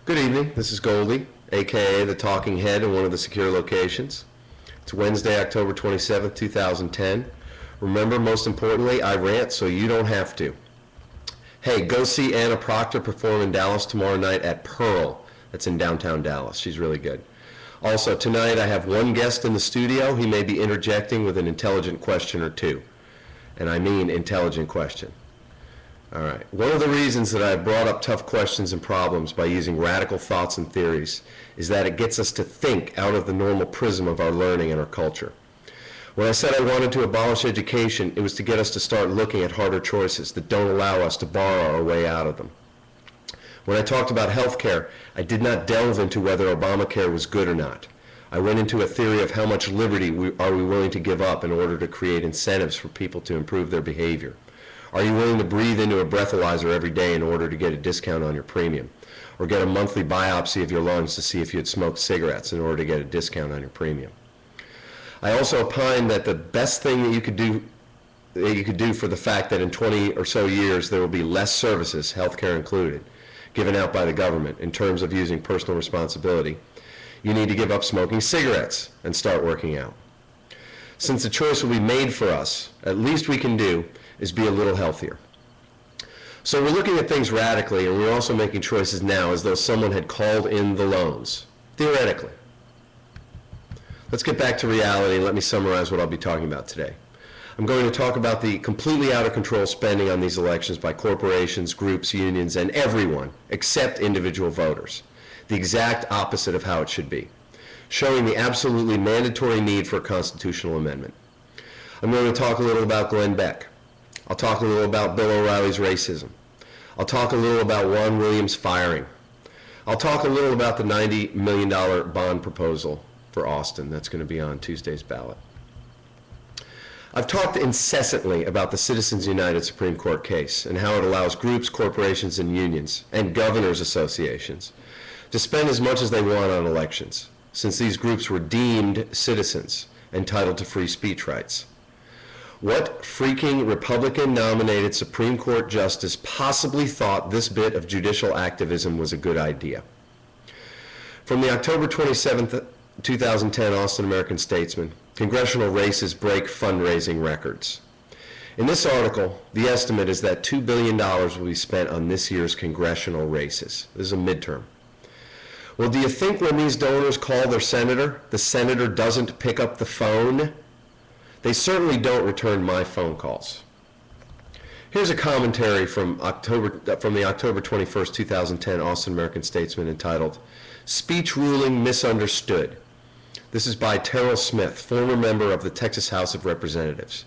Good evening, this is Goldy, aka the Talking Head in one of the secure locations. It's Wednesday, October 27th, 2010. Remember, most importantly, I rant so you don't have to. Hey, go see Anna Proctor perform in Dallas tomorrow night at Pearl. That's in downtown Dallas. She's really good. Also, tonight I have one guest in the studio. He may be interjecting with an intelligent question or two. And I mean intelligent question. All right. One of the reasons that I brought up tough questions and problems by using radical thoughts and theories is that it gets us to think out of the normal prism of our learning and our culture. When I said I wanted to abolish education, it was to get us to start looking at harder choices that don't allow us to borrow our way out of them. When I talked about health care, I did not delve into whether Obamacare was good or not. I went into a theory of how much liberty are we willing to give up in order to create incentives for people to improve their behavior. Are you willing to breathe into a breathalyzer every day in order to get a discount on your premium? Or get a monthly biopsy of your lungs to see if you had smoked cigarettes in order to get a discount on your premium? I also opine that the best thing that you could do for the fact that in 20 or so years there will be less services, healthcare included, given out by the government in terms of using personal responsibility, you need to give up smoking cigarettes and start working out. Since the choice will be made for us, at least we can do is be a little healthier. So we're looking at things radically, and we're also making choices now as though someone had called in the loans, theoretically. Let's get back to reality and let me summarize what I'll be talking about today. I'm going to talk about the completely out of control spending on these elections by corporations, groups, unions, and everyone except individual voters. The exact opposite of how it should be, showing the absolutely mandatory need for a constitutional amendment. I'm going to talk a little about Glenn Beck. I'll talk a little about Bill O'Reilly's racism. I'll talk a little about Juan Williams' firing. I'll talk a little about the $90 million bond proposal for Austin that's going to be on Tuesday's ballot. I've talked incessantly about the Citizens United Supreme Court case and how it allows groups, corporations, and unions, and governors' associations to spend as much as they want on elections, since these groups were deemed citizens entitled to free speech rights. What freaking Republican-nominated Supreme Court justice possibly thought this bit of judicial activism was a good idea? From the October 27th, 2010 Austin American-Statesman, congressional races break fundraising records. In this article, the estimate is that $2 billion will be spent on this year's congressional races. This is a midterm. Well, do you think when these donors call their senator, the senator doesn't pick up the phone? They certainly don't return my phone calls. Here's a commentary from the October 21st, 2010 Austin American-Statesman entitled, "Speech Ruling Misunderstood." This is by Terrell Smith, former member of the Texas House of Representatives.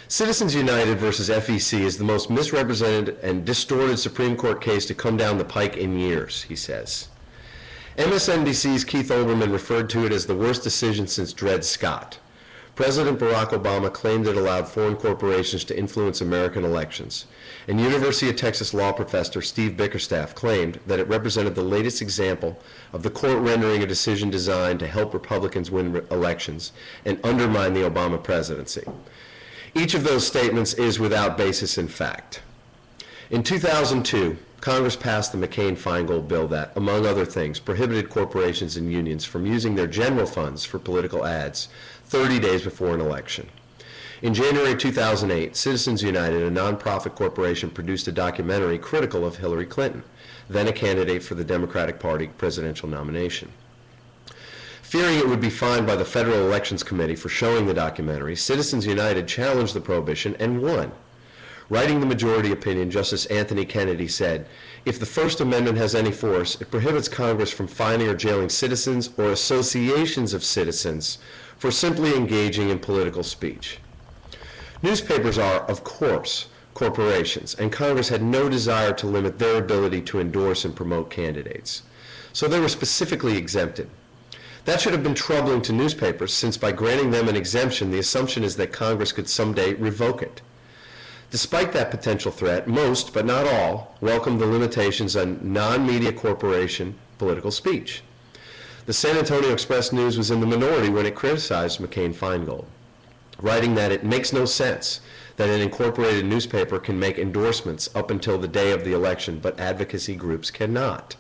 Citizens United versus FEC is the most misrepresented and distorted Supreme Court case to come down the pike in years, he says. MSNBC's Keith Olbermann referred to it as the worst decision since Dred Scott. President Barack Obama claimed it allowed foreign corporations to influence American elections, and University of Texas law professor Steve Bickerstaff claimed that it represented the latest example of the court rendering a decision designed to help Republicans win elections and undermine the Obama presidency. Each of those statements is without basis in fact. In 2002, Congress passed the McCain-Feingold bill that, among other things, prohibited corporations and unions from using their general funds for political ads 30 days before an election. In January 2008, Citizens United, a nonprofit corporation, produced a documentary critical of Hillary Clinton, then a candidate for the Democratic Party presidential nomination. Fearing it would be fined by the Federal Elections Committee for showing the documentary, Citizens United challenged the prohibition and won. Writing the majority opinion, Justice Anthony Kennedy said, "If the First Amendment has any force, it prohibits Congress from fining or jailing citizens or associations of citizens for simply engaging in political speech." Newspapers are, of course, corporations, and Congress had no desire to limit their ability to endorse and promote candidates. So they were specifically exempted. That should have been troubling to newspapers, since by granting them an exemption, the assumption is that Congress could someday revoke it. Despite that potential threat, most, but not all, welcomed the limitations on non-media corporation political speech. The San Antonio Express-News was in the minority when it criticized McCain-Feingold, writing that it makes no sense that an incorporated newspaper can make endorsements up until the day of the election, but advocacy groups cannot.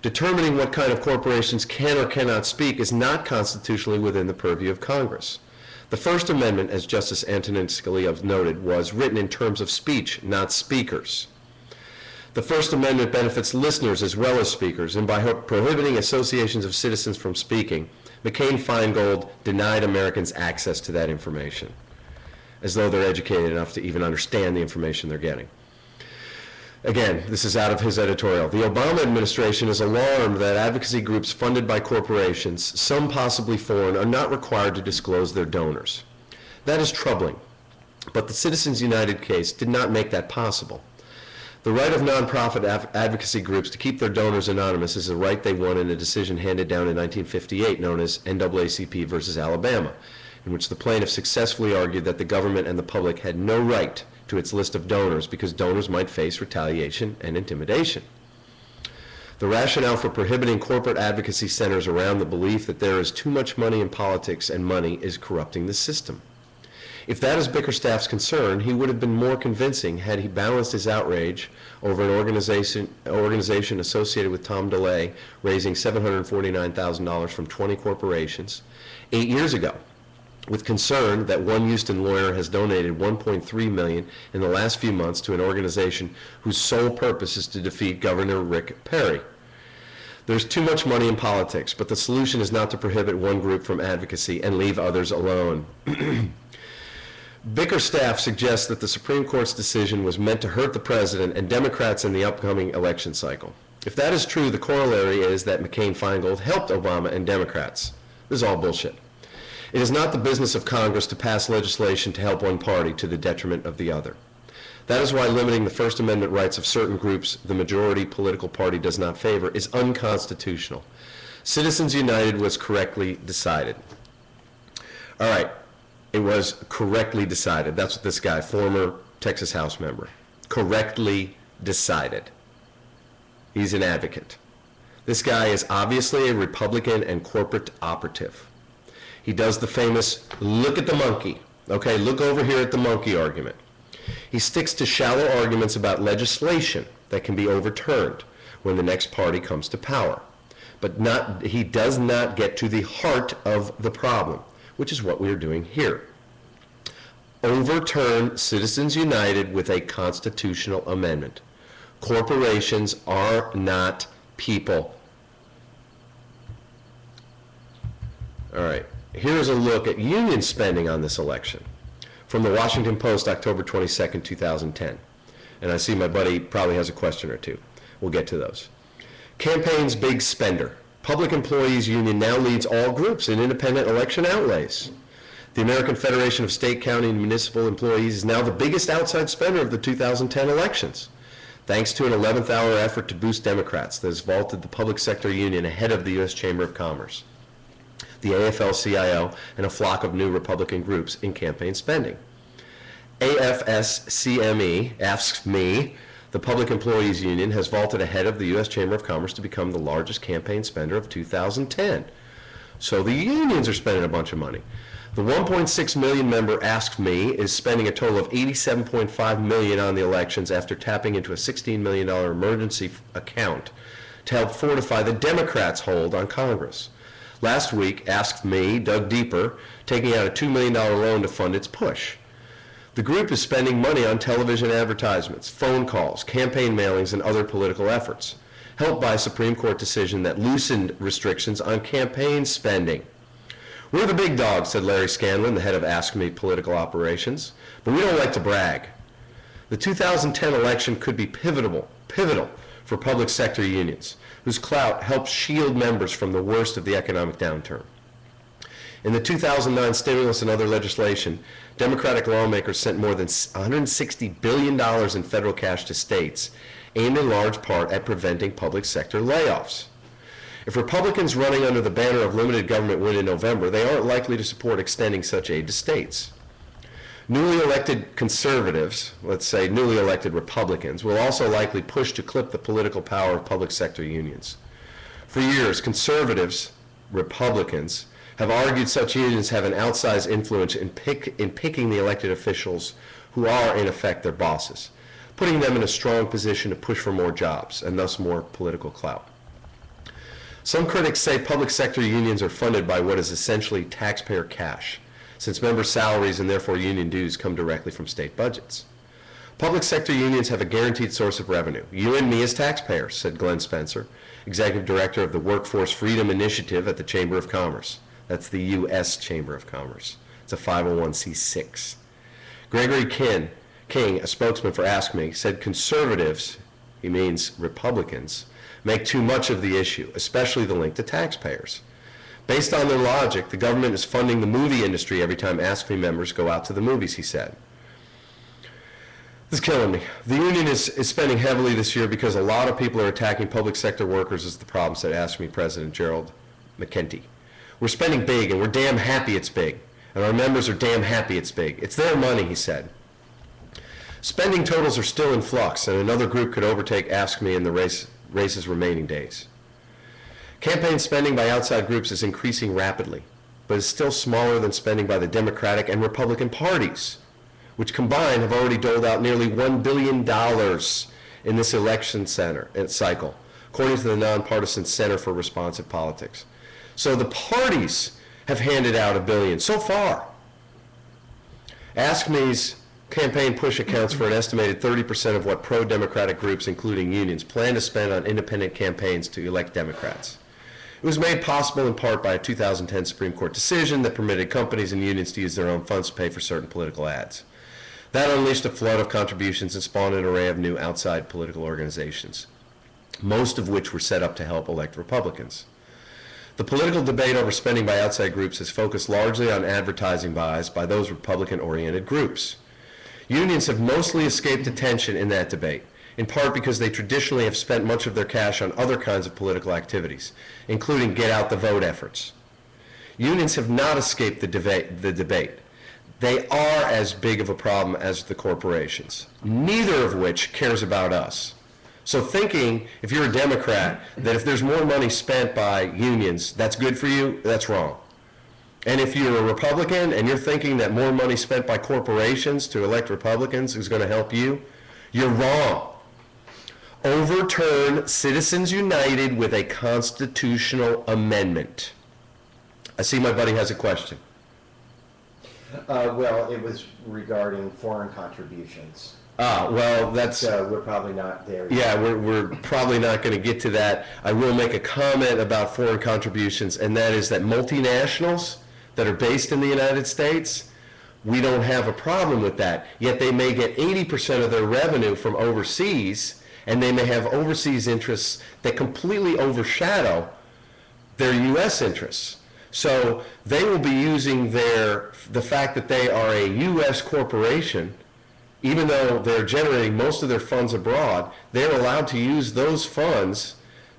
Determining what kind of corporations can or cannot speak is not constitutionally within the purview of Congress. The First Amendment, as Justice Antonin Scalia noted, was written in terms of speech, not speakers. The First Amendment benefits listeners as well as speakers, and by prohibiting associations of citizens from speaking, McCain-Feingold denied Americans access to that information, as though they're educated enough to even understand the information they're getting. Again, this is out of his editorial. The Obama administration is alarmed that advocacy groups funded by corporations, some possibly foreign, are not required to disclose their donors. That is troubling, but the Citizens United case did not make that possible. The right of nonprofit advocacy groups to keep their donors anonymous is a right they won in a decision handed down in 1958 known as NAACP versus Alabama, in which the plaintiff successfully argued that the government and the public had no right to its list of donors because donors might face retaliation and intimidation. The rationale for prohibiting corporate advocacy centers around the belief that there is too much money in politics and money is corrupting the system. If that is Bickerstaff's concern, he would have been more convincing had he balanced his outrage over an organization associated with Tom DeLay raising $749,000 from 20 corporations 8 years ago, with concern that one Houston lawyer has donated $1.3 million in the last few months to an organization whose sole purpose is to defeat Governor Rick Perry. There's too much money in politics, but the solution is not to prohibit one group from advocacy and leave others alone. Bickerstaff suggests that the Supreme Court's decision was meant to hurt the president and Democrats in the upcoming election cycle. If that is true, the corollary is that McCain-Feingold helped Obama and Democrats. This is all bullshit. It is not the business of Congress to pass legislation to help one party to the detriment of the other. That is why limiting the First Amendment rights of certain groups the majority political party does not favor is unconstitutional. Citizens United was correctly decided. All right. It was correctly decided. That's what this guy, former Texas House member, correctly decided. He's an advocate. This guy is obviously a Republican and corporate operative. He does the famous, look at the monkey. Okay, look over here at the monkey argument. He sticks to shallow arguments about legislation that can be overturned when the next party comes to power. But he does not get to the heart of the problem, which is what we are doing here. Overturn Citizens United with a constitutional amendment. Corporations are not people. All right, here's a look at union spending on this election from the Washington Post, October 22nd, 2010. And I see my buddy probably has a question or two. We'll get to those. Campaign's big spender. Public Employees Union now leads all groups in independent election outlays. The American Federation of State, County, and Municipal Employees is now the biggest outside spender of the 2010 elections, thanks to an 11th hour effort to boost Democrats that has vaulted the public sector union ahead of the U.S. Chamber of Commerce, the AFL-CIO, and a flock of new Republican groups in campaign spending. AFS-CME, asks me, the Public Employees Union has vaulted ahead of the U.S. Chamber of Commerce to become the largest campaign spender of 2010. So the unions are spending a bunch of money. The 1.6 million member Ask Me is spending a total of $87.5 million on the elections after tapping into a $16 million emergency account to help fortify the Democrats' hold on Congress. Last week, Ask Me dug deeper, taking out a $2 million loan to fund its push. The group is spending money on television advertisements, phone calls, campaign mailings, and other political efforts, helped by a Supreme Court decision that loosened restrictions on campaign spending. We're the big dogs, said Larry Scanlon, the head of Ask Me Political Operations, but we don't like to brag. The 2010 election could be pivotal for public sector unions, whose clout helps shield members from the worst of the economic downturn. In the 2009 stimulus and other legislation, Democratic lawmakers sent more than $160 billion in federal cash to states, aimed in large part at preventing public sector layoffs. If Republicans running under the banner of limited government win in November, they aren't likely to support extending such aid to states. Newly elected conservatives, let's say newly elected Republicans, will also likely push to clip the political power of public sector unions. For years, conservatives, Republicans, have argued such unions have an outsized influence in picking the elected officials who are, in effect, their bosses, putting them in a strong position to push for more jobs and thus more political clout. Some critics say public sector unions are funded by what is essentially taxpayer cash, since member salaries and therefore union dues come directly from state budgets. Public sector unions have a guaranteed source of revenue. You and me as taxpayers, said Glenn Spencer, Executive Director of the Workforce Freedom Initiative at the Chamber of Commerce. That's the U.S. Chamber of Commerce. It's a 501c6. Gregory King, a spokesman for Ask Me, said conservatives, he means Republicans, make too much of the issue, especially the link to taxpayers. Based on their logic, the government is funding the movie industry every time Ask Me members go out to the movies, he said. This is killing me. The union is spending heavily this year because a lot of people are attacking public sector workers is the problem, said Ask Me President Gerald McKenty. We're spending big, and we're damn happy it's big. And our members are damn happy it's big. It's their money, he said. Spending totals are still in flux, and another group could overtake Ask Me in the race's remaining days. Campaign spending by outside groups is increasing rapidly, but is still smaller than spending by the Democratic and Republican parties, which combined have already doled out nearly $1 billion in this election cycle, according to the nonpartisan Center for Responsive Politics. So the parties have handed out $1 billion so far. Ask Me's campaign push accounts for an estimated 30% of what pro-democratic groups, including unions, plan to spend on independent campaigns to elect Democrats. It was made possible in part by a 2010 Supreme Court decision that permitted companies and unions to use their own funds to pay for certain political ads. That unleashed a flood of contributions and spawned an array of new outside political organizations, most of which were set up to help elect Republicans. The political debate over spending by outside groups is focused largely on advertising buys by those Republican-oriented groups. Unions have mostly escaped attention in that debate, in part because they traditionally have spent much of their cash on other kinds of political activities, including get-out-the-vote efforts. Unions have not escaped the debate. They are as big of a problem as the corporations, neither of which cares about us. So thinking, if you're a Democrat, that if there's more money spent by unions, that's good for you, that's wrong. And if you're a Republican and you're thinking that more money spent by corporations to elect Republicans is going to help you, you're wrong. Overturn Citizens United with a constitutional amendment. I see my buddy has a question. Well, it was regarding foreign contributions. Well, that's... So we're probably not there yet. Yeah, we're probably not going to get to that. I will make a comment about foreign contributions, and that is that multinationals that are based in the United States, we don't have a problem with that. Yet they may get 80% of their revenue from overseas, and they may have overseas interests that completely overshadow their U.S. interests. So they will be using the fact that they are a U.S. corporation, even though they're generating most of their funds abroad, they're allowed to use those funds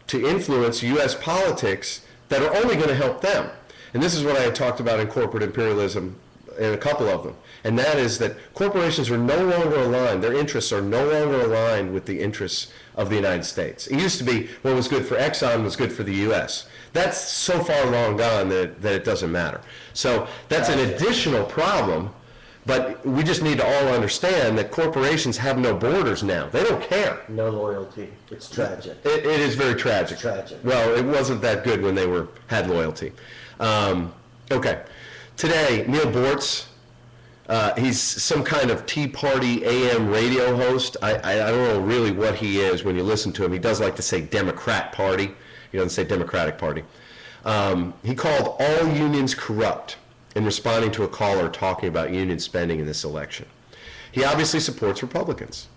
to influence U.S. politics that are only going to help them. And this is what I had talked about in corporate imperialism in a couple of them. And that is that corporations are no longer aligned, their interests are no longer aligned with the interests of the United States. It used to be what was good for Exxon was good for the U.S. That's so far long gone that it doesn't matter. So that's an additional problem, but we just need to all understand that corporations have no borders now. They don't care. No loyalty. It's tragic. It is very tragic. It's tragic. Well, it wasn't that good when they had loyalty. Okay. Today, Neil Bortz, he's some kind of Tea Party AM radio host. I don't know really what he is when you listen to him. He does like to say Democrat Party. He doesn't say Democratic Party. He called all unions corrupt in responding to a caller talking about union spending in this election. He obviously supports Republicans.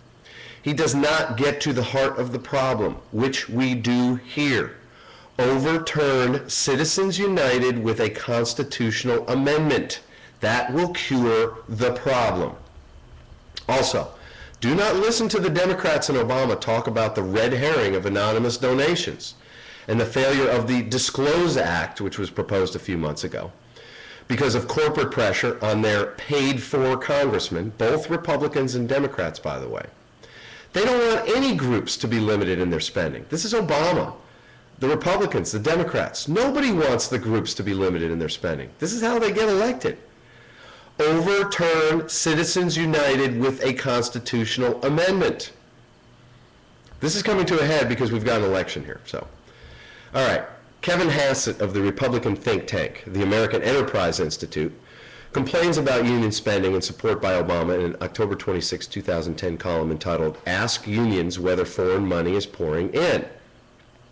He does not get to the heart of the problem, which we do here. Overturn Citizens United with a constitutional amendment. That will cure the problem. Also, do not listen to the Democrats and Obama talk about the red herring of anonymous donations and the failure of the Disclose Act, which was proposed a few months ago, because of corporate pressure on their paid-for congressmen, both Republicans and Democrats, by the way. They don't want any groups to be limited in their spending. This is Obama, the Republicans, the Democrats. Nobody wants the groups to be limited in their spending. This is how they get elected. Overturn Citizens United with a constitutional amendment. This is coming to a head because we've got an election here. So, all right. Kevin Hassett of the Republican think tank, the American Enterprise Institute, complains about union spending and support by Obama in an October 26, 2010 column entitled, "Ask Unions Whether Foreign Money is Pouring In."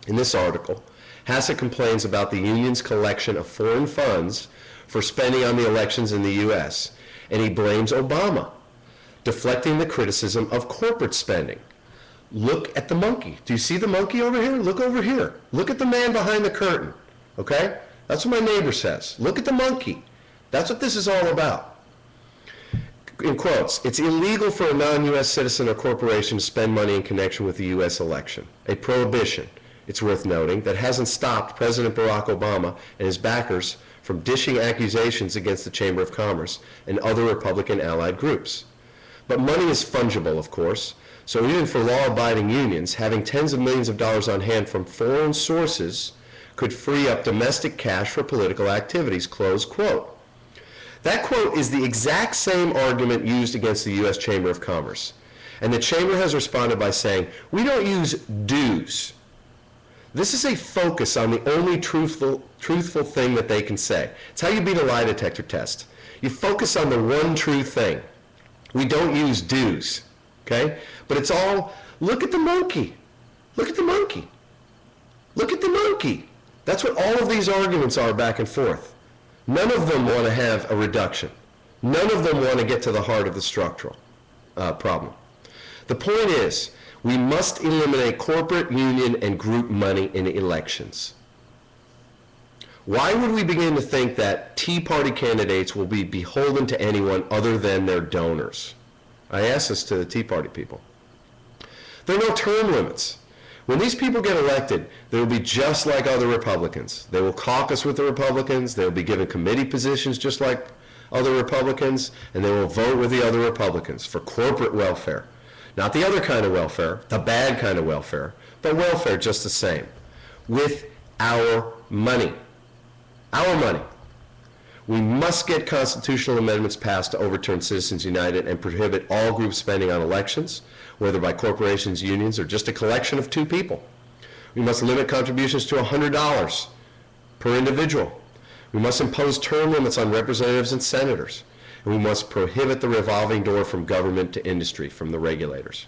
In this article, Hassett complains about the union's collection of foreign funds for spending on the elections in the U.S., and he blames Obama, deflecting the criticism of corporate spending. Look at the monkey. Do you see the monkey over here? Look over here. Look at the man behind the curtain, okay? That's what my neighbor says. Look at the monkey. That's what this is all about. In quotes, "It's illegal for a non-U.S. citizen or corporation to spend money in connection with the U.S. election. A prohibition, it's worth noting, that hasn't stopped President Barack Obama and his backers from dishing accusations against the Chamber of Commerce and other Republican allied groups. But money is fungible, of course, so even for law-abiding unions, having tens of millions of dollars on hand from foreign sources could free up domestic cash for political activities," close quote. That quote is the exact same argument used against the U.S. Chamber of Commerce. And the Chamber has responded by saying, "We don't use dues." This is a focus on the only truthful thing that they can say. It's how you beat a lie detector test. You focus on the one true thing. We don't use dues, okay? But it's all, look at the monkey. Look at the monkey. Look at the monkey. That's what all of these arguments are back and forth. None of them want to have a reduction. None of them want to get to the heart of the structural problem. The point is, we must eliminate corporate, union, and group money in elections. Why would we begin to think that Tea Party candidates will be beholden to anyone other than their donors? I ask this to the Tea Party people. There are no term limits. When these people get elected, they will be just like other Republicans. They will caucus with the Republicans, they will be given committee positions just like other Republicans, and they will vote with the other Republicans for corporate welfare. Not the other kind of welfare, the bad kind of welfare, but welfare just the same. With our money. Our money. We must get constitutional amendments passed to overturn Citizens United and prohibit all group spending on elections, whether by corporations, unions, or just a collection of two people. We must limit contributions to $100 per individual. We must impose term limits on representatives and senators. And we must prohibit the revolving door from government to industry, from the regulators.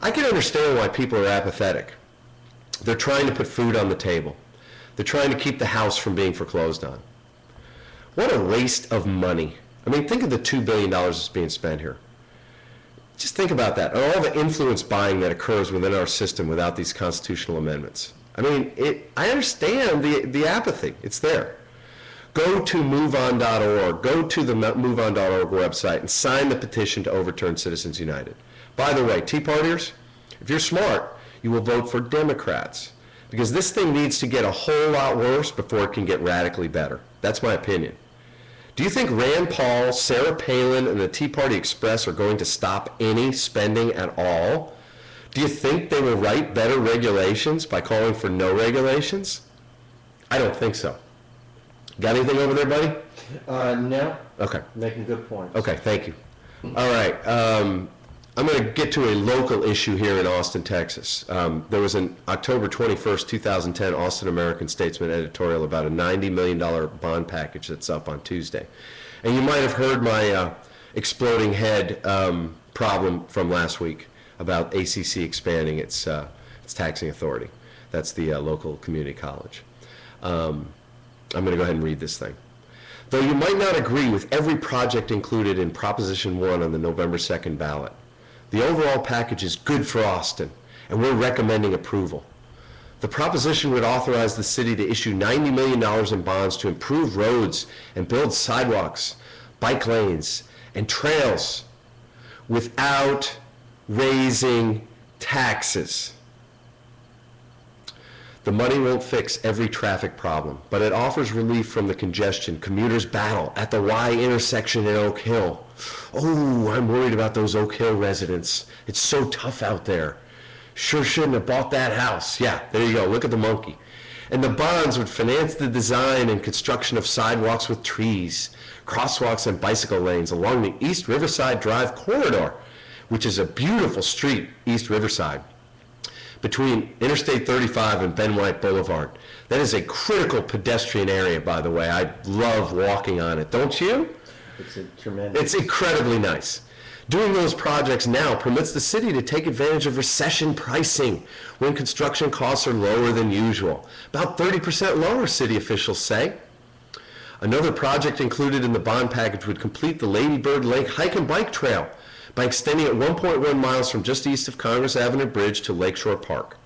I can understand why people are apathetic. They're trying to put food on the table. They're trying to keep the house from being foreclosed on. What a waste of money. I mean, think of the $2 billion that's being spent here. Just think about that, and all the influence buying that occurs within our system without these constitutional amendments. I mean, I understand the apathy. It's there. Go to moveon.org, go to the moveon.org website and sign the petition to overturn Citizens United. By the way, Tea Partiers, if you're smart, you will vote for Democrats, because this thing needs to get a whole lot worse before it can get radically better. That's my opinion. Do you think Rand Paul, Sarah Palin, and the Tea Party Express are going to stop any spending at all? Do you think they will write better regulations by calling for no regulations? I don't think so. Got anything over there, buddy? No. Okay. Making good points. Okay, thank you. All right. I'm going to get to a local issue here in Austin, Texas. There was an October 21st, 2010 Austin American-Statesman editorial about a $90 million bond package that's up on Tuesday. And you might have heard my exploding head problem from last week about ACC expanding its taxing authority. That's the local community college. I'm going to go ahead and read this thing. Though you might not agree with every project included in Proposition 1 on the November 2nd ballot, the overall package is good for Austin, and we're recommending approval. The proposition would authorize the city to issue $90 million in bonds to improve roads and build sidewalks, bike lanes, and trails without raising taxes. The money won't fix every traffic problem, but it offers relief from the congestion commuters battle at the Y intersection in Oak Hill. Oh, I'm worried about those Oak Hill residents. It's so tough out there. Sure shouldn't have bought that house. Yeah, there you go. Look at the monkey. And the bonds would finance the design and construction of sidewalks with trees, crosswalks and bicycle lanes along the East Riverside Drive corridor, which is a beautiful street, East Riverside. between Interstate 35 and Ben White Boulevard. That is a critical pedestrian area, by the way. I love walking on it, don't you? It's a tremendous. It's incredibly nice. Doing those projects now permits the city to take advantage of recession pricing when construction costs are lower than usual. About 30% lower, city officials say. Another project included in the bond package would complete the Lady Bird Lake hike and bike trail by extending it 1.1 miles from just east of Congress Avenue Bridge to Lakeshore Park.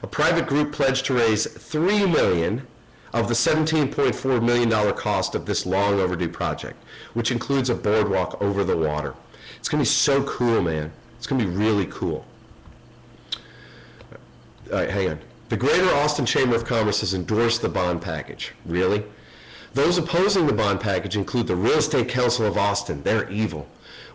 A private group pledged to raise $3 million of the $17.4 million cost of this long overdue project, which includes a boardwalk over the water. It's going to be so cool, man. It's going to be really cool. All right, hang on. The Greater Austin Chamber of Commerce has endorsed the bond package. Really? Those opposing the bond package include the Real Estate Council of Austin, they're evil,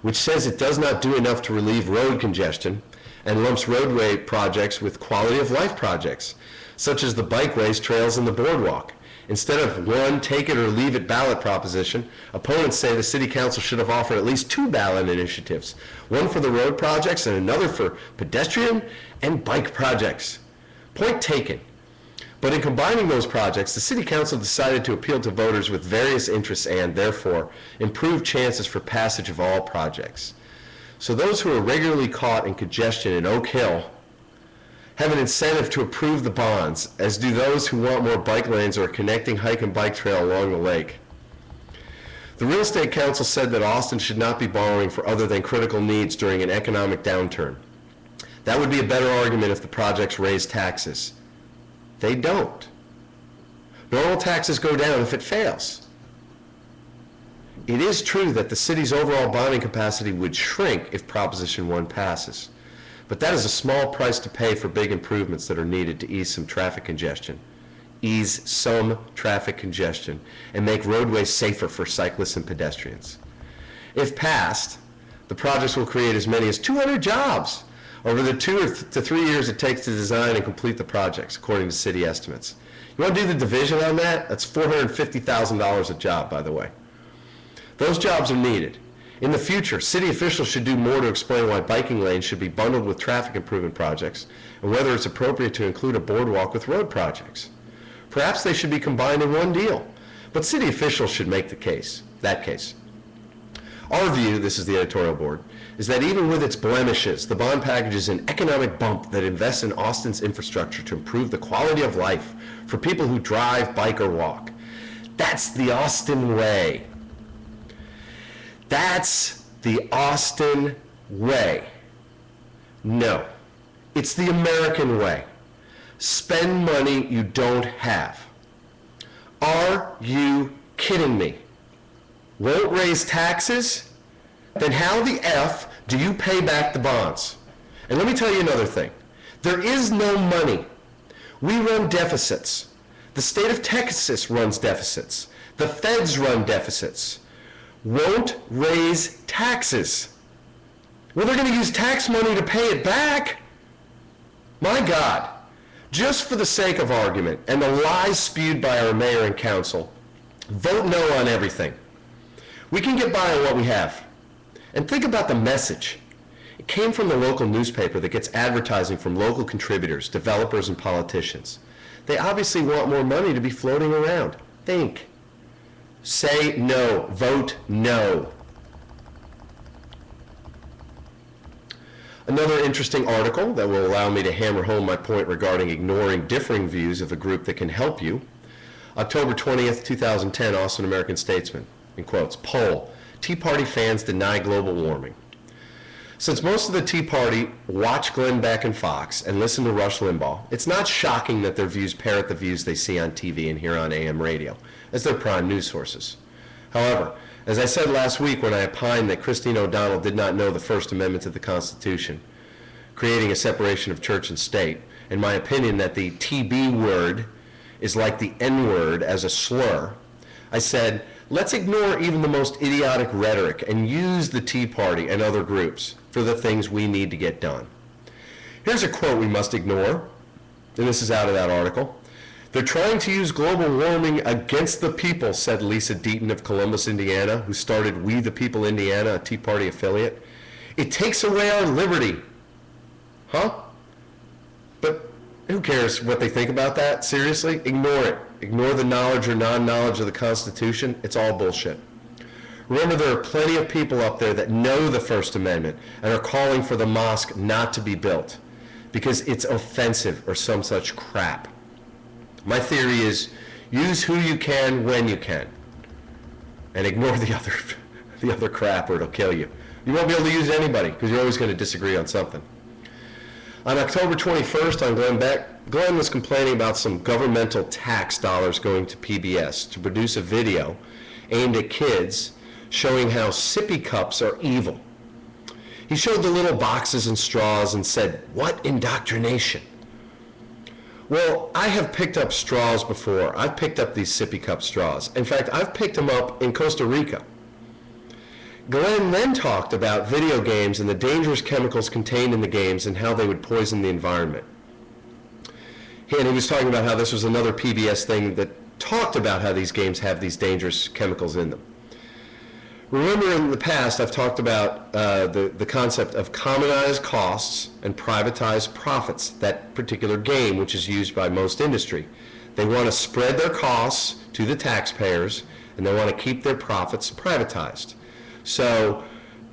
which says it does not do enough to relieve road congestion and lumps roadway projects with quality of life projects, such as the bikeways, trails, and the boardwalk. Instead of one take it or leave it ballot proposition, opponents say the city council should have offered at least 2 ballot initiatives, one for the road projects and another for pedestrian and bike projects. Point taken. But in combining those projects, the city council decided to appeal to voters with various interests and, therefore, improve chances for passage of all projects. So those who are regularly caught in congestion in Oak Hill have an incentive to approve the bonds, as do those who want more bike lanes or a connecting hike and bike trail along the lake. The Real Estate Council said that Austin should not be borrowing for other than critical needs during an economic downturn. That would be a better argument if the projects raise taxes. They don't. Normal taxes go down if it fails. It is true that the city's overall bonding capacity would shrink if Proposition 1 passes. But that is a small price to pay for big improvements that are needed to ease some traffic congestion. And make roadways safer for cyclists and pedestrians. If passed, the projects will create as many as 200 jobs over the 2 to 3 years it takes to design and complete the projects, according to city estimates. You want to do the division on that? That's $450,000 a job, by the way. Those jobs are needed. In the future, city officials should do more to explain why biking lanes should be bundled with traffic improvement projects and whether it's appropriate to include a boardwalk with road projects. Perhaps they should be combined in one deal, but city officials should make that case. Our view, this is the editorial board, is that even with its blemishes, the bond package is an economic bump that invests in Austin's infrastructure to improve the quality of life for people who drive, bike, or walk. That's the Austin way. That's the Austin way. No, it's the American way. Spend money you don't have. Are you kidding me? Won't raise taxes? Then how the F do you pay back the bonds? And let me tell you another thing. There is no money. We run deficits. The state of Texas runs deficits. The feds run deficits. Won't raise taxes. Well, they're going to use tax money to pay it back. My God. Just for the sake of argument and the lies spewed by our mayor and council, vote no on everything. We can get by on what we have. And think about the message. It came from the local newspaper that gets advertising from local contributors, developers, and politicians. They obviously want more money to be floating around. Think. Say no. Vote no. Another interesting article that will allow me to hammer home my point regarding ignoring differing views of a group that can help you. October 20th, 2010, Austin American Statesman, in quotes, poll, Tea Party fans deny global warming. Since most of the Tea Party watch Glenn Beck and Fox and listen to Rush Limbaugh, it's not shocking that their views parrot the views they see on TV and hear on AM radio as their prime news sources. However, as I said last week when I opined that Christine O'Donnell did not know the First Amendment to the Constitution, creating a separation of church and state, and my opinion that the TB word is like the N word as a slur, I said, let's ignore even the most idiotic rhetoric and use the Tea Party and other groups for the things we need to get done. Here's a quote we must ignore, and this is out of that article. They're trying to use global warming against the people, said Lisa Deaton of Columbus, Indiana, who started We the People Indiana, a Tea Party affiliate. It takes away our liberty. Huh? cares what they think about that? Seriously? Ignore it. Ignore the knowledge or non-knowledge of the Constitution. It's all bullshit. Remember, there are plenty of people up there that know the First Amendment and are calling for the mosque not to be built because it's offensive or some such crap. My theory is use who you can when you can and ignore the other crap or it'll kill you. You won't be able to use anybody because you're always going to disagree on something. On October 21st on Glenn Beck, Glenn was complaining about some governmental tax dollars going to PBS to produce a video aimed at kids showing how sippy cups are evil. He showed the little boxes and straws and said, "What indoctrination?" Well, I have picked up straws before. I've picked up these sippy cup straws. In fact, I've picked them up in Costa Rica. Glenn then talked about video games and the dangerous chemicals contained in the games and how they would poison the environment. And he was talking about how this was another PBS thing that talked about how these games have these dangerous chemicals in them. Remember, in the past, I've talked about the concept of commonized costs and privatized profits, that particular game which is used by most industry. They want to spread their costs to the taxpayers, and they want to keep their profits privatized. So,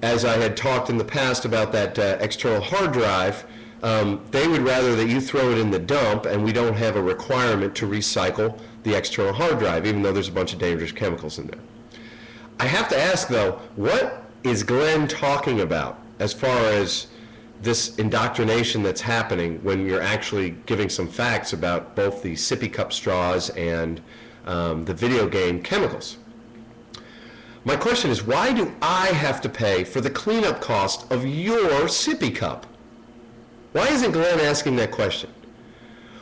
as I had talked in the past about that external hard drive, they would rather that you throw it in the dump and we don't have a requirement to recycle the external hard drive, even though there's a bunch of dangerous chemicals in there. I have to ask, though, what is Glenn talking about as far as this indoctrination that's happening when you're actually giving some facts about both the sippy cup straws and the video game chemicals? My question is, why do I have to pay for the cleanup cost of your sippy cup? Why isn't Glenn asking that question?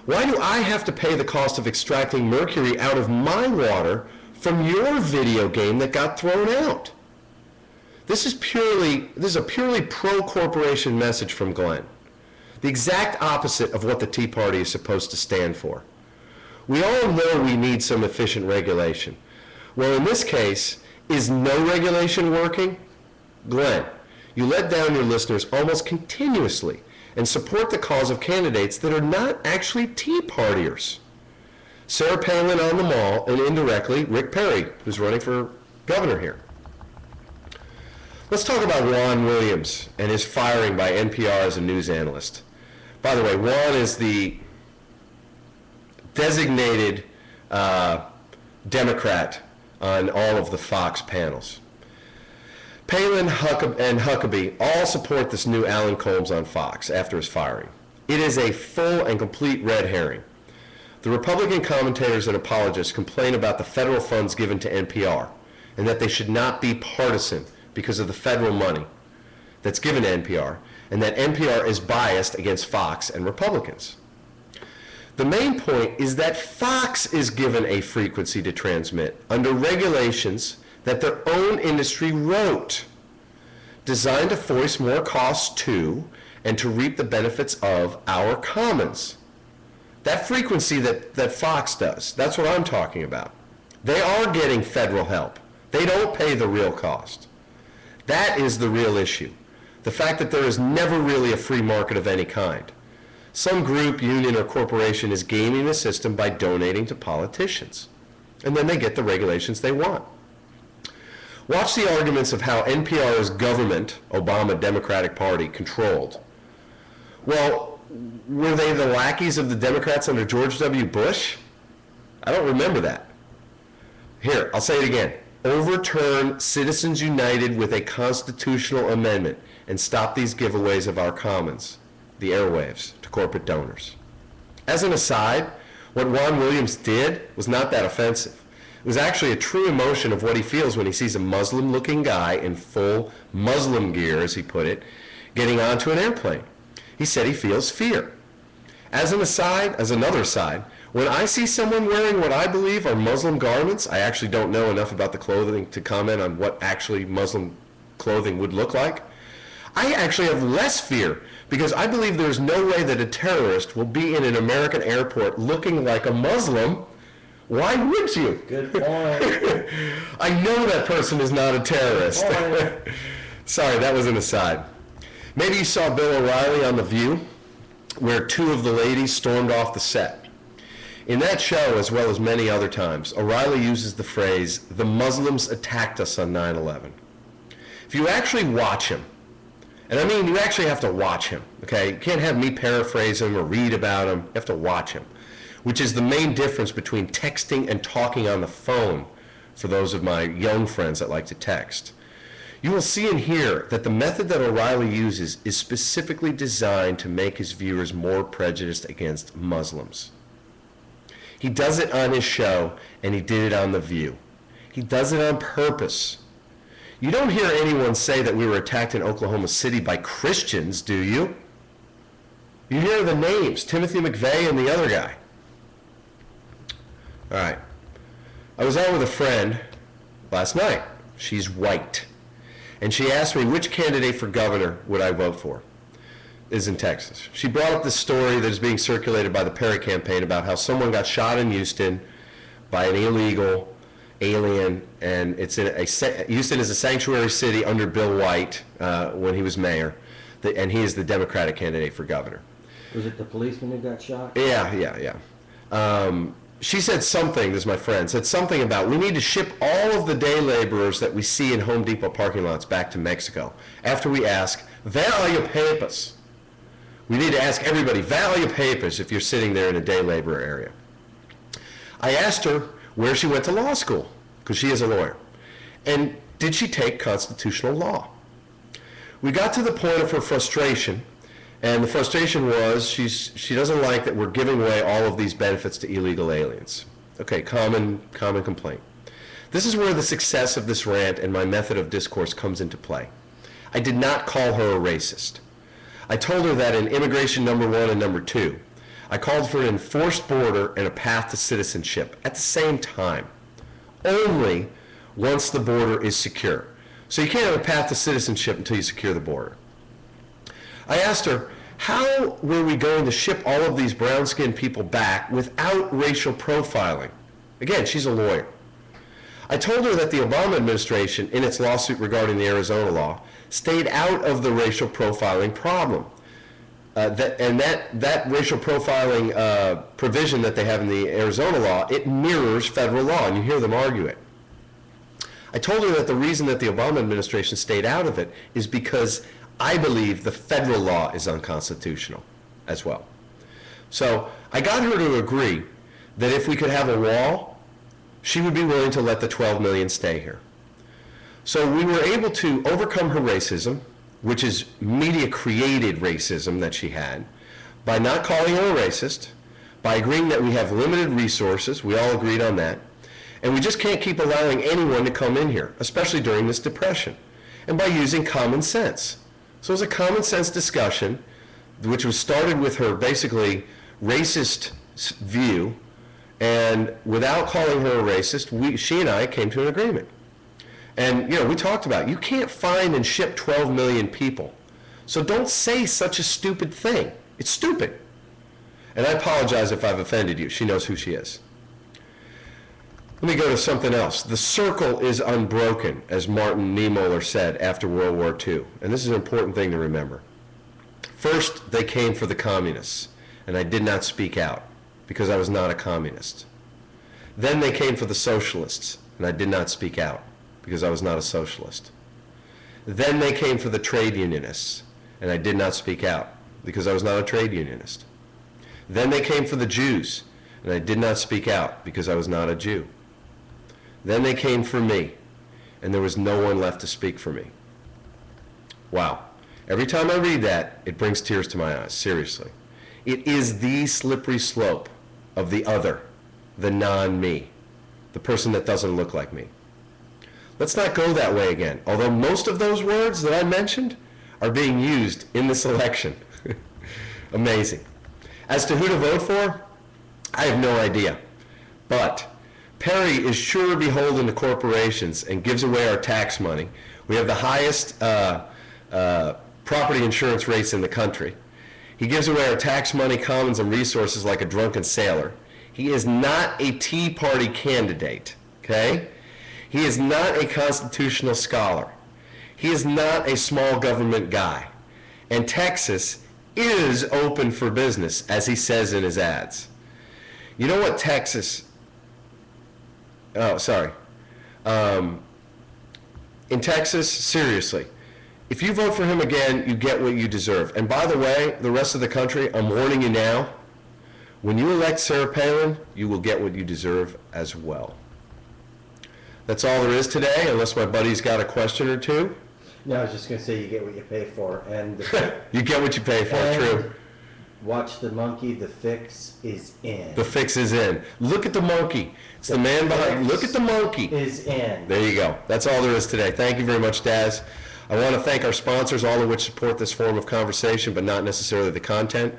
Why do I have to pay the cost of extracting mercury out of my water from your video game that got thrown out? This is a purely pro-corporation message from Glenn. The exact opposite of what the Tea Party is supposed to stand for. We all know we need some efficient regulation. Well, in this case, is no regulation working? Glenn, you let down your listeners almost continuously and support the cause of candidates that are not actually Tea Partiers. Sarah Palin on the mall, and indirectly Rick Perry, who's running for governor here. Let's talk about Juan Williams and his firing by NPR as a news analyst. By the way, Juan is the designated Democrat on all of the Fox panels. Palin and Huckabee all support this new Alan Colmes on Fox after his firing. It is a full and complete red herring. The Republican commentators and apologists complain about the federal funds given to NPR and that they should not be partisan because of the federal money that's given to NPR and that NPR is biased against Fox and Republicans. The main point is that Fox is given a frequency to transmit under regulations that their own industry wrote, designed to force more costs to and to reap the benefits of our commons. That frequency that Fox does, that's what I'm talking about. They are getting federal help. They don't pay the real cost. That is the real issue. The fact that there is never really a free market of any kind. Some group, union, or corporation is gaming the system by donating to politicians. And then they get the regulations they want. Watch the arguments of how NPR's government, Obama Democratic Party, controlled. Well, were they the lackeys of the Democrats under George W. Bush? I don't remember that. Here, I'll say it again. Overturn Citizens United with a constitutional amendment and stop these giveaways of our commons, the airwaves, to corporate donors. As an aside, what Juan Williams did was not that offensive. It was actually a true emotion of what he feels when he sees a Muslim-looking guy in full Muslim gear, as he put it, getting onto an airplane. He said he feels fear. As another aside, when I see someone wearing what I believe are Muslim garments, I actually don't know enough about the clothing to comment on what actually Muslim clothing would look like. I actually have less fear because I believe there's no way that a terrorist will be in an American airport looking like a Muslim. Why would you? Good point. I know that person is not a terrorist. Sorry, that was an aside. Maybe you saw Bill O'Reilly on The View. where two of the ladies stormed off the set. In that show, as well as many other times, O'Reilly uses the phrase, "the Muslims attacked us on 9/11." If you actually watch him, and I mean you actually have to watch him, okay? You can't have me paraphrase him or read about him. You have to watch him, which is the main difference between texting and talking on the phone for those of my young friends that like to text. You will see and hear that the method that O'Reilly uses is specifically designed to make his viewers more prejudiced against Muslims. He does it on his show, and he did it on The View. He does it on purpose. You don't hear anyone say that we were attacked in Oklahoma City by Christians, do you? You hear the names, Timothy McVeigh and the other guy. All right. I was out with a friend last night. She's white. And she asked me which candidate for governor would I vote for. Is in Texas. She brought up this story that is being circulated by the Perry campaign about how someone got shot in Houston by an illegal alien, and it's in Houston is a sanctuary city under Bill White when he was mayor, and he is the Democratic candidate for governor. Was it the policeman who got shot? Yeah. She said something, this is my friend, said something about we need to ship all of the day laborers that we see in Home Depot parking lots back to Mexico after we ask, "Where are your papers?" We need to ask everybody, value papers if you're sitting there in a day laborer area. I asked her where she went to law school, because she is a lawyer, and did she take constitutional law? We got to the point of her frustration, and the frustration was she doesn't like that we're giving away all of these benefits to illegal aliens. Okay, common complaint. This is where the success of this rant and my method of discourse comes into play. I did not call her a racist. I told her that in immigration number 1 and number 2, I called for an enforced border and a path to citizenship at the same time, only once the border is secure. So you can't have a path to citizenship until you secure the border. I asked her, how were we going to ship all of these brown-skinned people back without racial profiling? Again, she's a lawyer. I told her that the Obama administration, in its lawsuit regarding the Arizona law, stayed out of the racial profiling problem. That racial profiling provision that they have in the Arizona law, it mirrors federal law, and you hear them argue it. I told her that the reason that the Obama administration stayed out of it is because I believe the federal law is unconstitutional as well. So I got her to agree that if we could have a wall, she would be willing to let the 12 million stay here. So we were able to overcome her racism, which is media-created racism that she had, by not calling her a racist, by agreeing that we have limited resources, we all agreed on that, and we just can't keep allowing anyone to come in here, especially during this depression, and by using common sense. So it was a common sense discussion, which was started with her basically racist view, and without calling her a racist, she and I came to an agreement. And, we talked about, you can't find and ship 12 million people. So don't say such a stupid thing. It's stupid. And I apologize if I've offended you. She knows who she is. Let me go to something else. The circle is unbroken, as Martin Niemöller said after World War II. And this is an important thing to remember. First, they came for the communists, and I did not speak out because I was not a communist. Then they came for the socialists, and I did not speak out because I was not a socialist. Then they came for the trade unionists, and I did not speak out because I was not a trade unionist. Then they came for the Jews, and I did not speak out because I was not a Jew. Then they came for me, and there was no one left to speak for me. Wow. Every time I read that, it brings tears to my eyes, seriously. It is the slippery slope of the other, the non-me, the person that doesn't look like me. Let's not go that way again, although most of those words that I mentioned are being used in this election. Amazing. As to who to vote for, I have no idea. But Perry is sure beholden to corporations and gives away our tax money. We have the highest property insurance rates in the country. He gives away our tax money, commons, and resources like a drunken sailor. He is not a Tea Party candidate, okay? He is not a constitutional scholar. He is not a small government guy. And Texas is open for business, as he says in his ads. You know what Texas, oh, sorry. In Texas, seriously, if you vote for him again, you get what you deserve. And by the way, the rest of the country, I'm warning you now, when you elect Sarah Palin, you will get what you deserve as well. That's all there is today, unless my buddy's got a question or two. No, I was just gonna say you get what you pay for, and You get what you pay for, true. watch the monkey. The fix is in. The fix is in. Look at the monkey. It's the man behind. Look at the monkey. Is in. There you go. That's all there is today. Thank you very much, Daz. I want to thank our sponsors, all of which support this form of conversation, but not necessarily the content.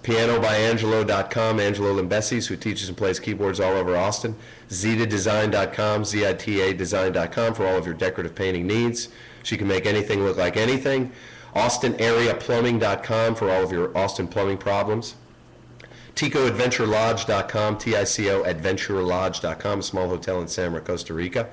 PianoByAngelo.com, Angelo Limbesis, who teaches and plays keyboards all over Austin. ZitaDesign.com, ZITA Design.com for all of your decorative painting needs. She can make anything look like anything. AustinAreaPlumbing.com for all of your Austin plumbing problems. TicoAdventureLodge.com, TICO AdventureLodge.com, a small hotel in Samara, Costa Rica.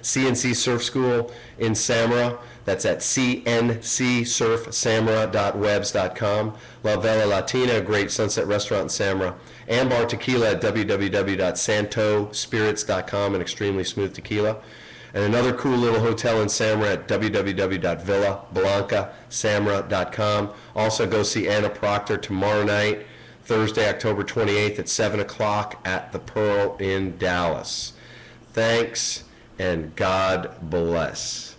CNC Surf School in Samara, that's at cncsurfsamara.webs.com. La Vela Latina, a great sunset restaurant in Samara. Ambar Tequila at www.santospirits.com, an extremely smooth tequila. And another cool little hotel in Samara at www.villablancasamara.com. Also go see Anna Proctor tomorrow night, Thursday, October 28th at 7 o'clock at the Pearl in Dallas. Thanks, and God bless.